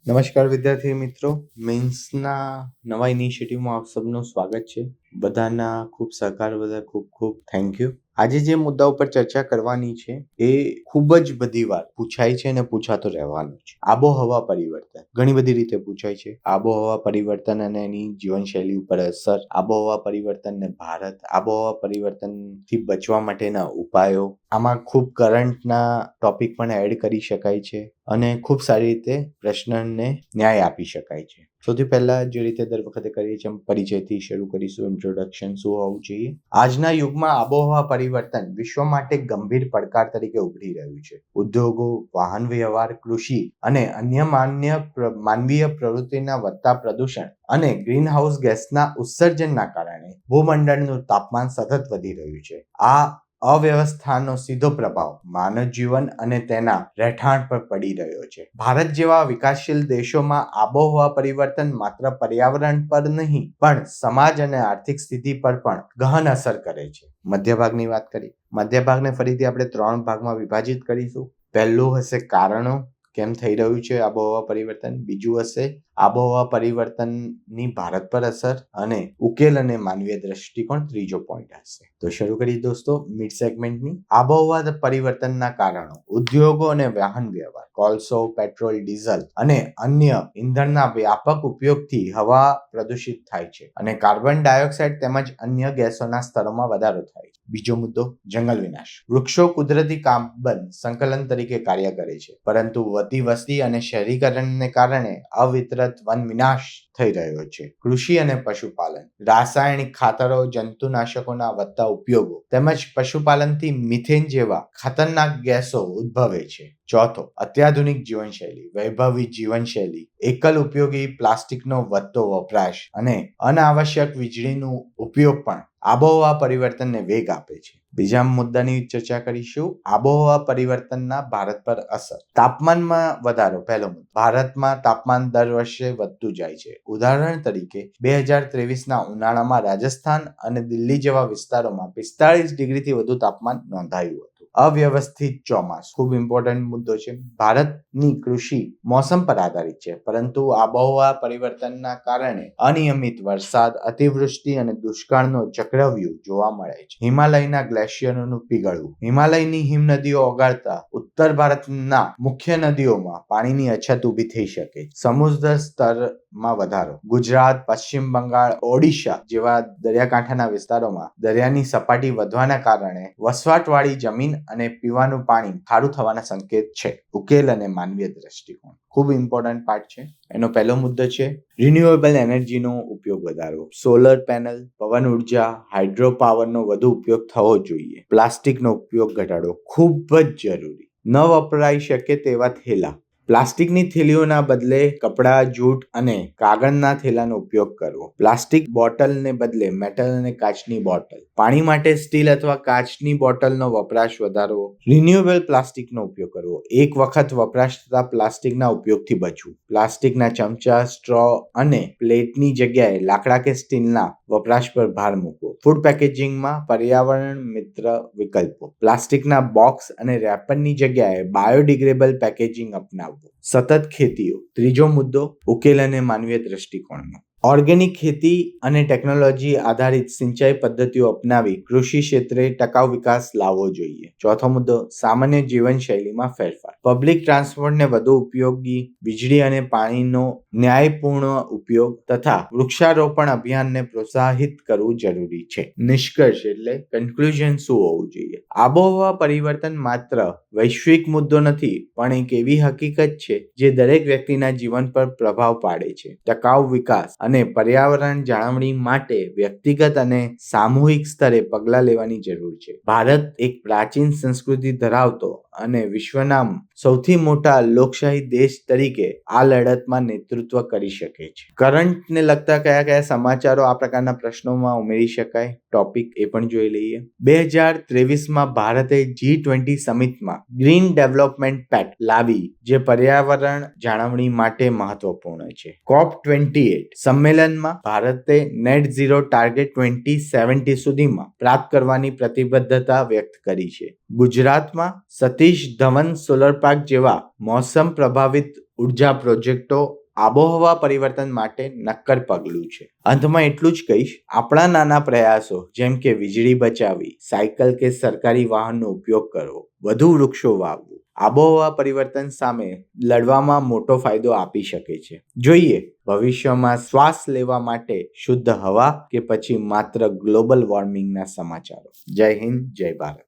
નમસ્કાર વિદ્યાર્થી મિત્રો, મેન્સના નવા ઇનિશિયેટિવમાં આપ સૌનું સ્વાગત છે. બધાના ખૂબ સહકાર બદલ ખૂબ ખૂબ થેન્ક યુ. આજે જે મુદ્દા ઉપર ચર્ચા કરવાની છે એ ખૂબ જ બધી વાર પૂછાય છે અને પૂછાતો રહેવાનું છે. આબોહવા પરિવર્તન ઘણી બધી રીતે પૂછાય છે. આબોહવા પરિવર્તન અને એની જીવનશૈલી ઉપર અસર, આબોહવા પરિવર્તન ને ભારત, આબોહવા પરિવર્તનથી બચવા માટેના ઉપાયો, આમાં ખૂબ કરંટના ટોપિક પણ એડ કરી શકાય છે અને ખૂબ સારી રીતે પ્રશ્નને ન્યાય આપી શકાય છે. સૌથી પહેલા જે રીતે દર વખતે કરીએ છીએ પરિચયથી શરૂ કરીશું. ઇન્ટ્રોડક્શન શું હોવું જોઈએ. આજના યુગમાં આબોહવા પરિવર્તન વિશ્વ માટે ગંભીર પડકાર તરીકે ઉભરી રહ્યું છે. ઉદ્યોગો, વાહન વ્યવહાર, કૃષિ અને અન્ય માનવીય પ્રવૃત્તિના વધતા પ્રદૂષણ અને ગ્રીનહાઉસ ગેસના ઉત્સર્જનના કારણે ભૂમંડળનું તાપમાન સતત વધી રહ્યું છે. આ અવ્યવસ્થાનો સીધો પ્રભાવ માનવ જીવન અને તેના રહેઠાણ પર પડી રહ્યો છે. ભારત જેવા વિકાસશીલ દેશોમાં આબોહવા પરિવર્તન માત્ર પર્યાવરણ પર નહીં પણ સમાજ અને આર્થિક સ્થિતિ પર પણ ગહન અસર કરે છે. મધ્ય ભાગની વાત કરીએ. મધ્ય ભાગને ફરીથી આપણે 3 ભાગમાં વિભાજિત કરીશું. પહેલું હશે કારણો, કેમ થઈ રહ્યું છે આબોહવા પરિવર્તન. બીજું હશે આબોહવા પરિવર્તનની ભારત પર અસર અને ઉકેલ અને માનવીય દ્રષ્ટિકોણ. ત્રીજો પોઈન્ટ હશે. તો શરૂ કરીએ દોસ્તો મિડ સેગમેન્ટની. આબોહવા પરિવર્તનના કારણો. ઉદ્યોગો અને વાહન વ્યવહાર, કોલસો, પેટ્રોલ, ડીઝલ અને અન્ય ઇંધણના વ્યાપક ઉપયોગથી હવા પ્રદૂષિત થાય છે અને કાર્બન ડાયોક્સાઇડ તેમજ અન્ય ગેસોના સ્તરોમાં વધારો થાય છે. બીજો મુદ્દો જંગલ વિનાશ. વૃક્ષો કુદરતી કાર્બન સંકલન તરીકે કાર્ય કરે છે, પરંતુ વધતી વસ્તી અને શહેરીકરણને કારણે અવિતરત વન વિનાશ થઈ રહ્યો છે. કૃષિ અને પશુપાલન. રાસાયણિક ખાતરો, જંતુનાશકોના વધતા ઉપયોગો તેમજ પશુપાલનથી મિથેન જેવા ખતરનાક ગેસો ઉદ્ભવે છે. ચોથો, અત્યાધુનિક જીવનશૈલી. વૈભવી જીવનશૈલી, એકલ ઉપયોગી પ્લાસ્ટિકનો વધતો વપરાશ અને અનાવશ્યક વીજળીનો ઉપયોગ પણ આબોહવા પરિવર્તનને વેગ આપે છે. બીજા મુદ્દાની ચર્ચા કરીશું. આબોહવા પરિવર્તનના ભારત પર અસર. તાપમાનમાં વધારો. પહેલો મુદ્દો, ભારતમાં તાપમાન દર વર્ષે વધતું જાય છે. ઉદાહરણ તરીકે 2023ના ઉનાળામાં રાજસ્થાન અને દિલ્હી જેવા વિસ્તારોમાં 45 ડિગ્રીથી વધુ તાપમાન નોંધાયું હતું. અવ્યવસ્થિત ચોમાસું ખૂબ ઇમ્પોર્ટન્ટ મુદ્દો છે. ભારતની કૃષિ મોસમ પર આધારિત છે, પરંતુ આબોહવા પરિવર્તનના કારણે અનિયમિત વરસાદ, અતિવૃષ્ટિ અને દુષ્કાળનો ચક્રવ્યૂહ જોવા મળે છે. હિમાલયના ગ્લેશિયરોનું પીગળવું. હિમાલયની હિમનદીઓ ઓગાળતા ઉત્તર ભારતના મુખ્ય નદીઓમાં પાણીની અછત ઊભી થઈ શકે છે. સમુદ્ર સ્તરમાં વધારો. ગુજરાત, પશ્ચિમ બંગાળ, ઓડિશા જેવા દરિયાકાંઠાના વિસ્તારોમાં દરિયાની સપાટી વધવાના કારણે વસવાટવાળી જમીન અને પીવાનું પાણી ખારું થવાના સંકેત છે. ઉકેલ અને માનવીય દ્રષ્ટિકોણ ખૂબ ઇમ્પોર્ટન્ટ પાર્ટ છે. એનો પહેલો મુદ્દો છે રિન્યુએબલ એનર્જીનો ઉપયોગ વધારવો. સોલર પેનલ, પવન ઉર્જા, હાઇડ્રો પાવરનો વધુ ઉપયોગ થવો જોઈએ. પ્લાસ્ટિકનો ઉપયોગ ઘટાડવો ખૂબ જ જરૂરી. ન વપરાઈ શકે તેવા થેલા. પ્લાસ્ટિકની થેલીઓના બદલે કપડાં, જૂટ અને કાગળના થેલાનો ઉપયોગ કરવો. પ્લાસ્ટિક બોટલને બદલે મેટલ અને કાચની બોટલ. પાણી માટે સ્ટીલ અથવા કાચની બોટલનો વપરાશ વધારવો. રિન્યુએબલ પ્લાસ્ટિકનો ઉપયોગ કરવો. એક વખત વપરાશ થતા પ્લાસ્ટિકના ઉપયોગથી બચવું. પ્લાસ્ટિકના ચમચા, સ્ટ્રો અને પ્લેટની જગ્યાએ લાકડા કે સ્ટીલના વપરાશ પર ભાર મૂકવો. ફૂડ પેકેજિંગમાં પર્યાવરણ મિત્ર વિકલ્પો. પ્લાસ્ટિકના બોક્સ અને રેપરની જગ્યાએ બાયોડિગ્રેડેબલ પેકેજિંગ અપનાવવું. સતત ખેતીઓ. ત્રીજો મુદ્દો ઉકેલ અને માનવીય દ્રષ્ટિકોણનો. ઓર્ગેનિક ખેતી અને ટેકનોલોજી આધારિત સિંચાઈ પદ્ધતિઓ અપનાવી કૃષિ ક્ષેત્રે ટકાઉ વિકાસ લાવવો જોઈએ. ચોથો મુદ્દો સામાન્ય જીવનશૈલીમાં ફેરફાર. પબ્લિક ટ્રાન્સપોર્ટને વધુ ઉપયોગી, વીજળી અને પાણીનો ન્યાયપૂર્ણ ઉપયોગ તથા વૃક્ષારોપણ અભિયાનને પ્રોત્સાહિત કરવું જરૂરી છે. નિષ્કર્ષ એટલે કન્ક્લુઝન શું હોવું જોઈએ. આબોહવા પરિવર્તન માત્ર વૈશ્વિક મુદ્દો નથી, પણ એક એવી હકીકત છે જે દરેક વ્યક્તિના જીવન પર પ્રભાવ પાડે છે. ટકાઉ વિકાસ અને પર્યાવરણ જાળવણી માટે વ્યક્તિગત અને સામૂહિક સ્તરે પગલાં લેવાની જરૂર છે. ભારત એક પ્રાચીન સંસ્કૃતિ ધરાવતો અને વિશ્વના સૌથી મોટા લોકશાહી દેશ તરીકે આ લડતમાં નેતૃત્વ કરી શકે છે. કરંટને લગતા કયા કયા સમાચારો આ પ્રકારના પ્રશ્નોમાં ઉમેરી શકાય, ટોપિક એ પણ જોઈ લઈએ. 2023માં ભારતે G20 સમિટમાં ગ્રીન ડેવલપમેન્ટ પેક્ટ લાવી, જે પર્યાવરણ જાળવણી માટે મહત્વપૂર્ણ છે. COP28 સંમેલનમાં ભારતે નેટ ઝીરો ટાર્ગેટ 2070 સુધીમાં પ્રાપ્ત કરવાની પ્રતિબદ્ધતા વ્યક્ત કરી છે. ગુજરાતમાં સતીશ ધવન સોલર પાર્ક જેવા મોસમ પ્રભાવિત ઉર્જા પ્રોજેક્ટો આબોહવા પરિવર્તન માટે નક્કર પગલું છે. અંતમાં એટલું જ કહીશ, આપણા નાના પ્રયાસો જેમ કે વીજળી બચાવવી, સાયકલ કે સરકારી વાહનનો ઉપયોગ કરવો, વધુ વૃક્ષો વાવવું, આબોહવા પરિવર્તન સામે લડવામાં મોટો ફાયદો આપી શકે છે. જોઈએ ભવિષ્યમાં શ્વાસ લેવા માટે શુદ્ધ હવા કે પછી માત્ર ગ્લોબલ વોર્મિંગના સમાચારો. જય હિન્દ, જય ભારત.